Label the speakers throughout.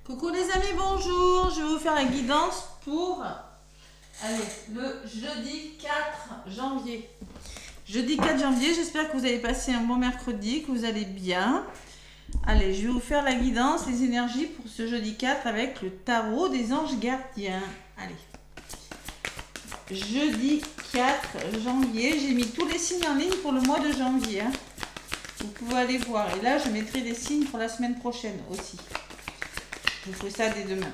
Speaker 1: Coucou les amis, bonjour. Je vais vous faire la guidance pour le jeudi 4 janvier. Jeudi 4 janvier, j'espère que vous avez passé un bon mercredi, que vous allez bien. Allez, je vais vous faire la guidance, les énergies pour ce jeudi 4 avec le tarot des anges gardiens. Allez. Jeudi 4 janvier, j'ai mis tous les signes en ligne pour le mois de janvier. Vous pouvez aller voir. Et là, je mettrai des signes pour la semaine prochaine aussi. Je vous ferai ça dès demain.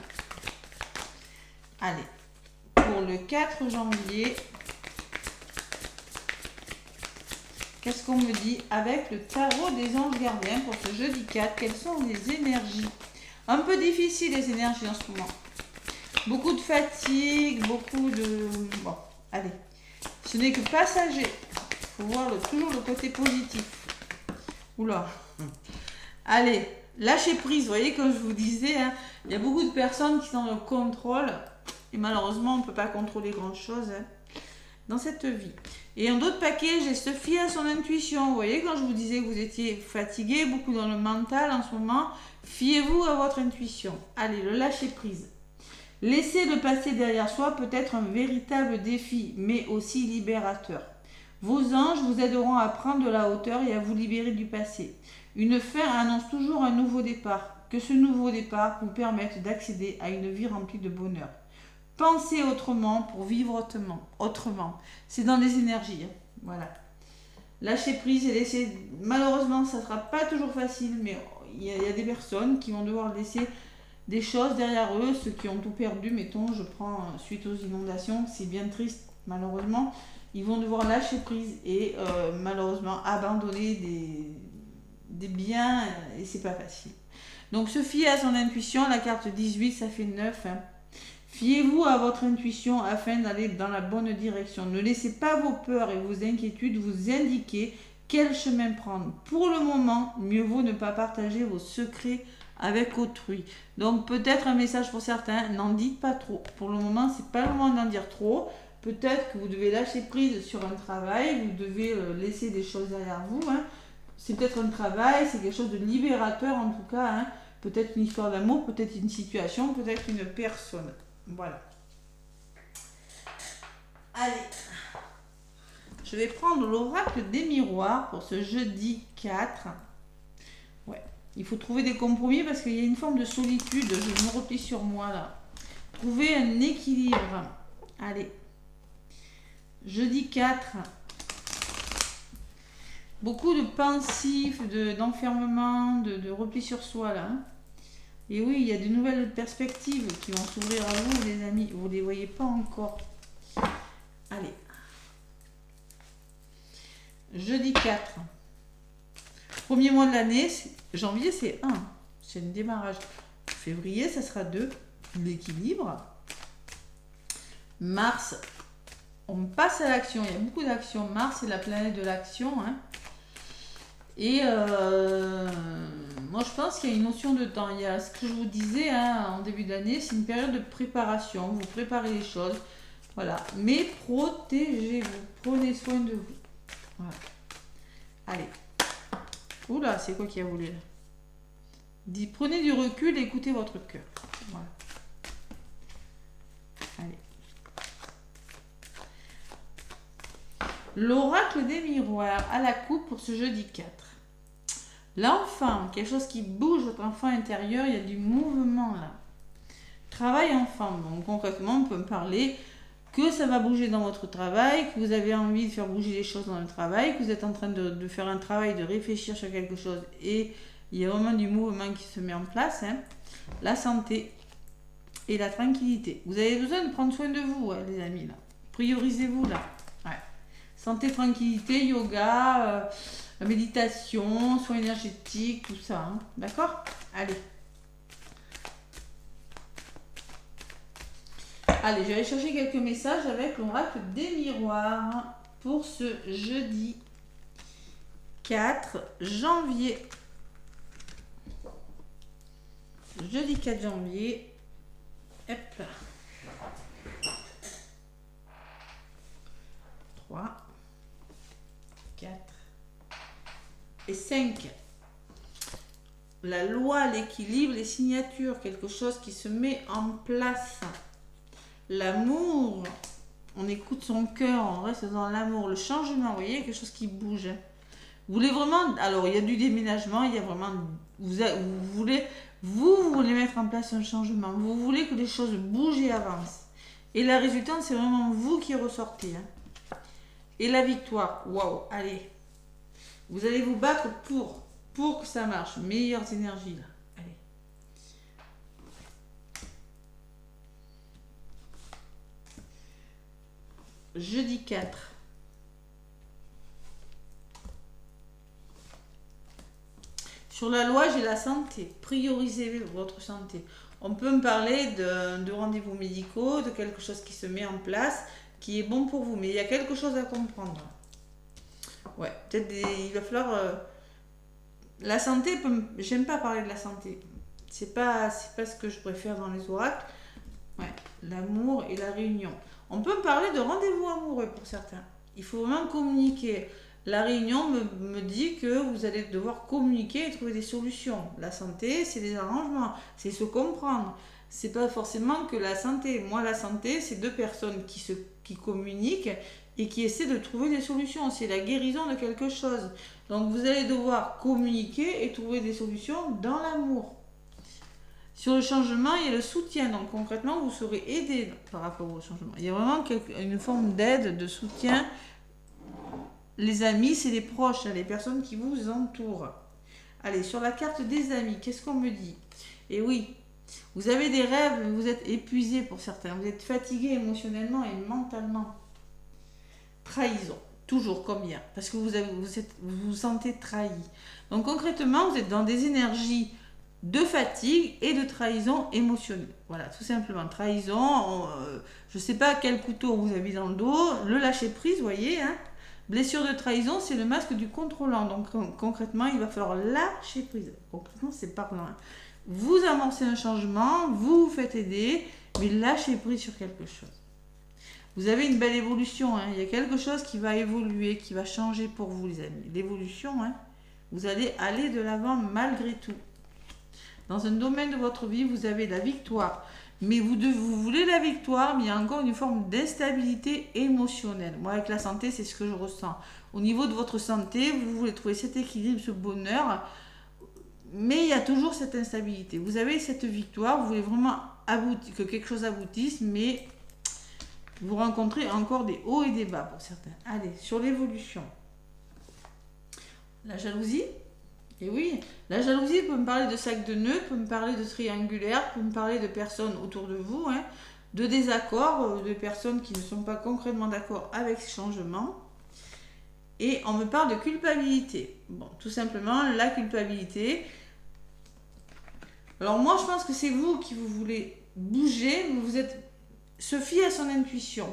Speaker 1: Allez, pour le 4 janvier, qu'est-ce qu'on me dit avec le tarot des anges gardiens pour ce jeudi 4? Quelles sont les énergies? Un peu difficile les énergies en ce moment. Beaucoup de fatigue, beaucoup de... Bon, allez. Ce n'est que passager. Il faut voir toujours le côté positif. Oula. Allez, lâcher prise. Vous voyez, comme je vous disais, hein, il y a beaucoup de personnes qui sont dans le contrôle. Et malheureusement, on ne peut pas contrôler grand-chose dans cette vie. Et en d'autres paquets, j'ai se fier à son intuition. Vous voyez, quand je vous disais que vous étiez fatigué, beaucoup dans le mental en ce moment, fiez-vous à votre intuition. Allez, le lâcher prise. Laisser le passé derrière soi peut être un véritable défi, mais aussi libérateur. Vos anges vous aideront à prendre de la hauteur et à vous libérer du passé. Une fin annonce toujours un nouveau départ. Que ce nouveau départ vous permette d'accéder à une vie remplie de bonheur. Pensez autrement pour vivre autrement. C'est dans les énergies. Voilà. Lâcher prise et laisser... Malheureusement, ça ne sera pas toujours facile, mais il y a des personnes qui vont devoir laisser des choses derrière eux, ceux qui ont tout perdu, mettons, je prends suite aux inondations, c'est bien triste, malheureusement, ils vont devoir lâcher prise et malheureusement abandonner des biens et c'est pas facile. Donc se fier à son intuition, la carte 18, ça fait 9. Hein. Fiez-vous à votre intuition afin d'aller dans la bonne direction. Ne laissez pas vos peurs et vos inquiétudes vous indiquer quel chemin prendre. Pour le moment, mieux vaut ne pas partager vos secrets avec autrui. Donc peut-être un message pour certains, n'en dites pas trop. Pour le moment, c'est pas le moment d'en dire trop. Peut-être que vous devez lâcher prise sur un travail, vous devez laisser des choses derrière vous. Hein. C'est peut-être un travail, c'est quelque chose de libérateur en tout cas. Hein. Peut-être une histoire d'amour, peut-être une situation, peut-être une personne. Voilà. Allez. Je vais prendre l'oracle des miroirs pour ce jeudi 4. Ouais. Il faut trouver des compromis parce qu'il y a une forme de solitude. Je me replie sur moi là. Trouver un équilibre. Allez. Jeudi 4. Beaucoup de pensifs, d'enfermement, de repli sur soi là. Et oui, il y a de nouvelles perspectives qui vont s'ouvrir à vous les amis. Vous ne les voyez pas encore. Allez. Jeudi 4. Premier mois de l'année, janvier c'est 1. C'est le démarrage. Février, ça sera 2. L'équilibre. Mars, on passe à l'action. Il y a beaucoup d'actions. Mars, c'est la planète de l'action. Hein. Et moi, je pense qu'il y a une notion de temps. Il y a ce que je vous disais hein, en début d'année, c'est une période de préparation. Vous préparez les choses. Voilà. Mais protégez-vous. Prenez soin de vous. Voilà. Allez. Oula, c'est quoi qui a voulu là? Prenez du recul et écoutez votre cœur. Voilà. Allez. L'oracle des miroirs à la coupe pour ce jeudi 4. L'enfant, quelque chose qui bouge, votre enfant intérieur, il y a du mouvement là. Travail enfant, donc concrètement on peut me parler que ça va bouger dans votre travail, que vous avez envie de faire bouger les choses dans le travail, que vous êtes en train de faire un travail, de réfléchir sur quelque chose et il y a vraiment du mouvement qui se met en place. Hein. La santé et la tranquillité. Vous avez besoin de prendre soin de vous, hein, les amis. Là. Priorisez-vous là. Ouais. Santé, tranquillité, yoga, méditation, soins énergétiques, tout ça. Hein. D'accord? Allez. Allez, je vais aller chercher quelques messages avec l'oracle des miroirs pour ce jeudi 4 janvier. Jeudi 4 janvier. Hop là. 3, 4 et 5. la loi, l'équilibre, les signatures, quelque chose qui se met en place. L'amour, on écoute son cœur, on reste dans l'amour. Le changement, vous voyez, quelque chose qui bouge. Vous voulez vraiment, alors il y a du déménagement, il y a vraiment, vous voulez mettre en place un changement. Vous voulez que les choses bougent et avancent. Et la résultante, c'est vraiment vous qui ressortez. Hein. Et la victoire, waouh, allez. Vous allez vous battre pour que ça marche. Meilleures énergies là. Allez. Jeudi 4. Sur la loi, j'ai la santé. Priorisez votre santé. On peut me parler de rendez-vous médicaux, de quelque chose qui se met en place, qui est bon pour vous. Mais il y a quelque chose à comprendre. Ouais, peut-être il va falloir... la santé, j'aime pas parler de la santé. C'est pas ce que je préfère dans les oracles. Ouais, l'amour et la réunion. On peut me parler de rendez-vous amoureux pour certains. Il faut vraiment communiquer. La réunion me dit que vous allez devoir communiquer et trouver des solutions. La santé, c'est des arrangements, c'est se comprendre. C'est pas forcément que la santé. Moi, la santé, c'est deux personnes qui communiquent et qui essaient de trouver des solutions. C'est la guérison de quelque chose. Donc, vous allez devoir communiquer et trouver des solutions dans l'amour. Sur le changement, il y a le soutien. Donc, concrètement, vous serez aidé par rapport au changement. Il y a vraiment une forme d'aide, de soutien. Les amis, c'est les proches, les personnes qui vous entourent. Allez, sur la carte des amis, qu'est-ce qu'on me dit? Et oui, vous avez des rêves, mais vous êtes épuisé pour certains. Vous êtes fatigué émotionnellement et mentalement. Trahison, toujours combien? Parce que vous vous sentez trahi. Donc concrètement, vous êtes dans des énergies de fatigue et de trahison émotionnelle. Voilà, tout simplement. Trahison, je ne sais pas quel couteau vous avez dans le dos, le lâcher prise, vous voyez, hein. Blessure de trahison, c'est le masque du contrôlant. Donc concrètement, il va falloir lâcher prise. Concrètement, c'est parlant. Hein. Vous amorcez un changement, vous vous faites aider, mais lâchez prise sur quelque chose. Vous avez une belle évolution. Hein. Il y a quelque chose qui va évoluer, qui va changer pour vous, les amis. L'évolution, hein. Vous allez aller de l'avant malgré tout. Dans un domaine de votre vie, vous avez la victoire. Mais vous voulez la victoire, mais il y a encore une forme d'instabilité émotionnelle. Moi, avec la santé, c'est ce que je ressens. Au niveau de votre santé, vous voulez trouver cet équilibre, ce bonheur, mais il y a toujours cette instabilité. Vous avez cette victoire, vous voulez vraiment que quelque chose aboutisse, mais vous rencontrez encore des hauts et des bas pour certains. Allez, sur l'évolution. La jalousie. Et oui, la jalousie peut me parler de sac de nœuds, peut me parler de triangulaire, peut me parler de personnes autour de vous, hein, de désaccords, de personnes qui ne sont pas concrètement d'accord avec ce changement. Et on me parle de culpabilité. Bon, tout simplement, la culpabilité. Alors moi, je pense que c'est vous qui vous voulez bouger, vous êtes se fier à son intuition.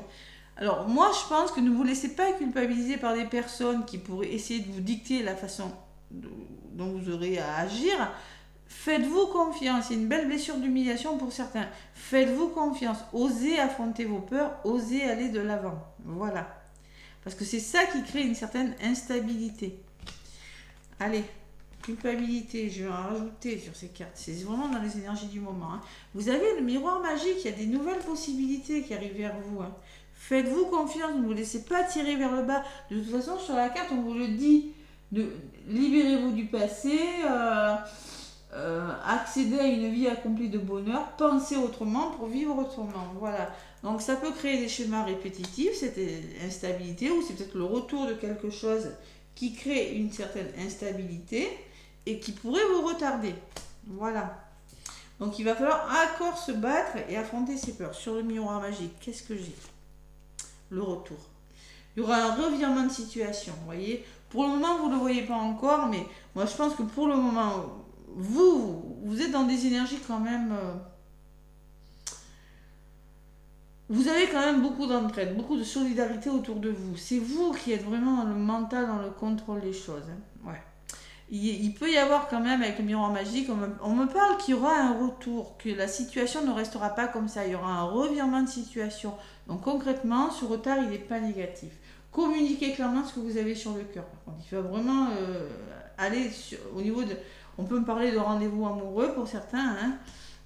Speaker 1: Alors moi, je pense que ne vous laissez pas culpabiliser par des personnes qui pourraient essayer de vous dicter la façon dont vous aurez à agir. Faites-vous confiance. C'est une belle blessure d'humiliation pour certains. Faites-vous confiance. Osez affronter vos peurs. Osez aller de l'avant. Voilà. Parce que c'est ça qui crée une certaine instabilité. Allez, culpabilité, je vais en rajouter sur ces cartes. C'est vraiment dans les énergies du moment. Hein. Vous avez le miroir magique. Il y a des nouvelles possibilités qui arrivent vers vous. Hein. Faites-vous confiance. Ne vous laissez pas tirer vers le bas. De toute façon, sur la carte, on vous le dit. Libérez-vous du passé, accédez à une vie accomplie de bonheur, pensez autrement pour vivre autrement. Voilà. Donc ça peut créer des schémas répétitifs, cette instabilité, ou c'est peut-être le retour de quelque chose qui crée une certaine instabilité et qui pourrait vous retarder. Voilà. Donc il va falloir encore se battre et affronter ses peurs. Sur le miroir magique, qu'est-ce que j'ai? Le retour. Il y aura un revirement de situation, vous voyez. Pour le moment, vous ne le voyez pas encore, mais moi, je pense que pour le moment, vous êtes dans des énergies quand même... vous avez quand même beaucoup d'entraide, beaucoup de solidarité autour de vous. C'est vous qui êtes vraiment dans le mental, dans le contrôle des choses. Hein. Ouais. Il peut y avoir quand même, avec le miroir magique, on me parle qu'il y aura un retour, que la situation ne restera pas comme ça. Il y aura un revirement de situation. Donc concrètement, ce retard, il n'est pas négatif. Communiquez clairement ce que vous avez sur le cœur. Il va vraiment aller au niveau de... On peut me parler de rendez-vous amoureux pour certains. Hein.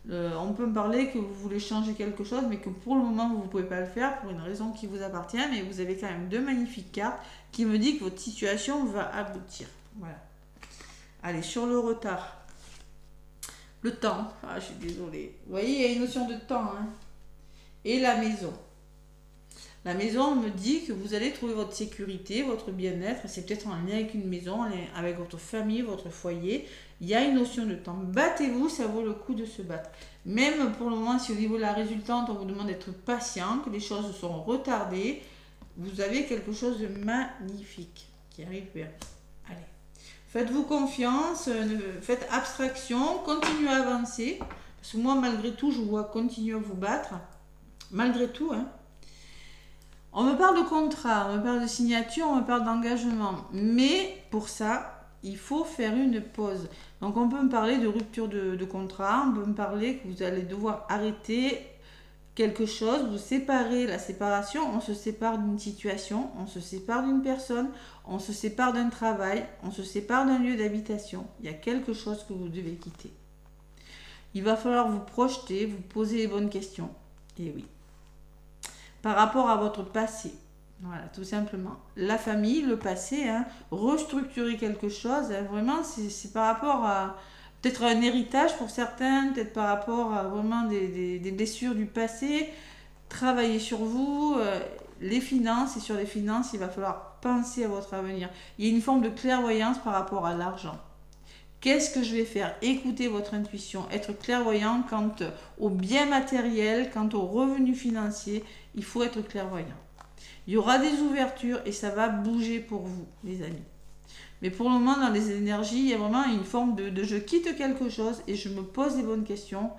Speaker 1: On peut me parler que vous voulez changer quelque chose, mais que pour le moment, vous ne pouvez pas le faire pour une raison qui vous appartient. Mais vous avez quand même 2 magnifiques cartes qui me disent que votre situation va aboutir. Voilà. Allez, sur le retard. Le temps. Ah, je suis désolée. Vous voyez, il y a une notion de temps. Hein. Et la maison. La maison me dit que vous allez trouver votre sécurité, votre bien-être. C'est peut-être en lien avec une maison, avec votre famille, votre foyer. Il y a une notion de temps. Battez-vous, ça vaut le coup de se battre. Même pour le moment, si au niveau de la résultante, on vous demande d'être patient, que les choses sont retardées, vous avez quelque chose de magnifique qui arrive vers vous. Allez. Faites-vous confiance, faites abstraction, continuez à avancer. Parce que moi, malgré tout, je vous vois continuer à vous battre. Malgré tout, hein. On me parle de contrat, on me parle de signature, on me parle d'engagement. Mais pour ça, il faut faire une pause. Donc on peut me parler de rupture de contrat, on peut me parler que vous allez devoir arrêter quelque chose, vous séparer. La séparation, on se sépare d'une situation, on se sépare d'une personne, on se sépare d'un travail, on se sépare d'un lieu d'habitation. Il y a quelque chose que vous devez quitter. Il va falloir vous projeter, vous poser les bonnes questions. Et oui. Par rapport à votre passé. Voilà, tout simplement. La famille, le passé, hein, restructurer quelque chose, hein, vraiment, c'est par rapport à peut-être un héritage pour certains, peut-être par rapport à vraiment des blessures du passé, travailler sur vous, les finances, et sur les finances, il va falloir penser à votre avenir. Il y a une forme de clairvoyance par rapport à l'argent. Qu'est-ce que je vais faire? Écoutez votre intuition, être clairvoyant quant au bien matériel, quant aux revenus financiers, il faut être clairvoyant. Il y aura des ouvertures et ça va bouger pour vous, les amis. Mais pour le moment, dans les énergies, il y a vraiment une forme de je quitte quelque chose et je me pose les bonnes questions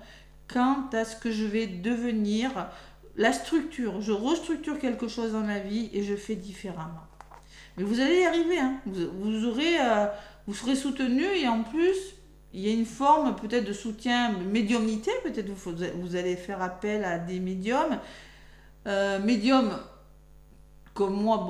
Speaker 1: quant à ce que je vais devenir, la structure. Je restructure quelque chose dans ma vie et je fais différemment. Mais vous allez y arriver, hein. Vous serez soutenu et en plus, il y a une forme peut-être de soutien, médiumnité, peut-être vous allez faire appel à des médiums. Médiums comme moi,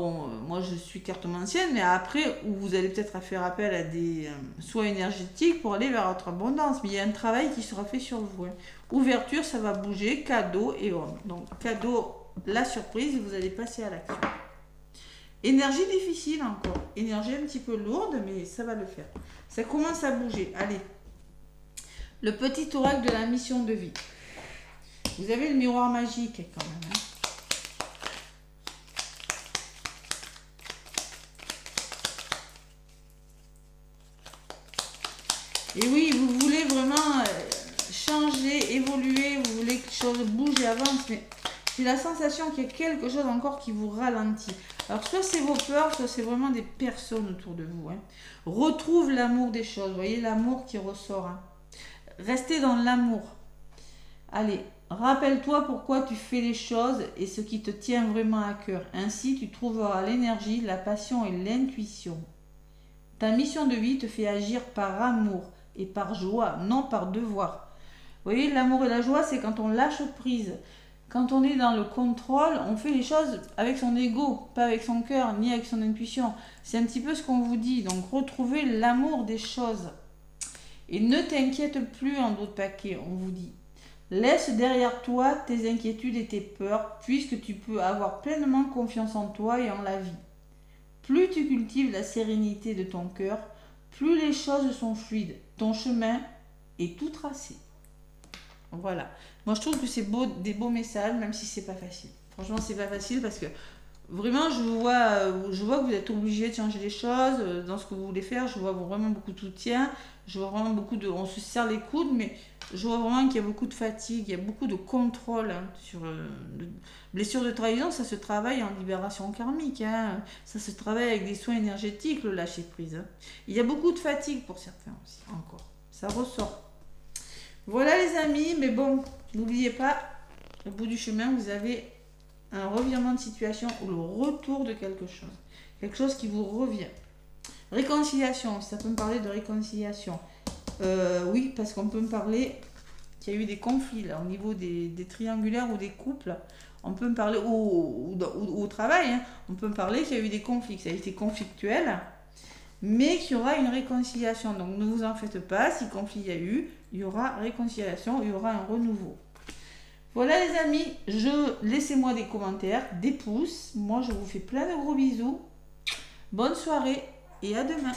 Speaker 1: moi je suis cartomancienne, mais après, où vous allez peut-être faire appel à des soins énergétiques pour aller vers votre abondance. Mais il y a un travail qui sera fait sur vous. Hein. Ouverture, ça va bouger, cadeau et homme. Donc cadeau, la surprise, et vous allez passer à l'action. Énergie difficile encore, énergie un petit peu lourde, mais ça va le faire. Ça commence à bouger. Allez, le petit oracle de la mission de vie. Vous avez le miroir magique quand même. Hein. Et oui, vous voulez vraiment changer, évoluer, vous voulez que les choses bougent et avancent, mais j'ai la sensation qu'il y a quelque chose encore qui vous ralentit. Alors soit c'est vos peurs, soit c'est vraiment des personnes autour de vous. Hein. Retrouve l'amour des choses, vous voyez l'amour qui ressort. Hein. Restez dans l'amour. Allez, rappelle-toi pourquoi tu fais les choses et ce qui te tient vraiment à cœur. Ainsi, tu trouveras l'énergie, la passion et l'intuition. Ta mission de vie te fait agir par amour et par joie, non par devoir. Vous voyez, l'amour et la joie, c'est quand on lâche prise. Quand on est dans le contrôle, on fait les choses avec son ego, pas avec son cœur, ni avec son intuition. C'est un petit peu ce qu'on vous dit. Donc, retrouvez l'amour des choses. Et ne t'inquiète plus en d'autres paquets, on vous dit. Laisse derrière toi tes inquiétudes et tes peurs, puisque tu peux avoir pleinement confiance en toi et en la vie. Plus tu cultives la sérénité de ton cœur, plus les choses sont fluides. Ton chemin est tout tracé. Voilà. Moi, je trouve que c'est des beaux messages, même si c'est pas facile. Franchement, c'est pas facile parce que vraiment, je vois que vous êtes obligé de changer les choses dans ce que vous voulez faire. Je vois vraiment beaucoup de soutien. Je vois vraiment on se serre les coudes, mais je vois vraiment qu'il y a beaucoup de fatigue, il y a beaucoup de contrôle hein, sur blessures de trahison. Ça se travaille en libération karmique. Hein. Ça se travaille avec des soins énergétiques, le lâcher prise. Hein. Il y a beaucoup de fatigue pour certains aussi, encore. Ça ressort. Voilà les amis, mais bon, n'oubliez pas, au bout du chemin, vous avez un revirement de situation ou le retour de quelque chose. Quelque chose qui vous revient. Réconciliation, ça peut me parler de réconciliation. Oui, parce qu'on peut me parler qu'il y a eu des conflits là, au niveau des triangulaires ou des couples. On peut me parler, ou au travail, hein, on peut me parler qu'il y a eu des conflits, que ça a été conflictuel. mais qu'il y aura une réconciliation. Donc ne vous en faites pas, si conflit il y a eu, il y aura réconciliation, il y aura un renouveau. Voilà les amis, laissez-moi des commentaires, des pouces. Moi je vous fais plein de gros bisous. Bonne soirée et à demain.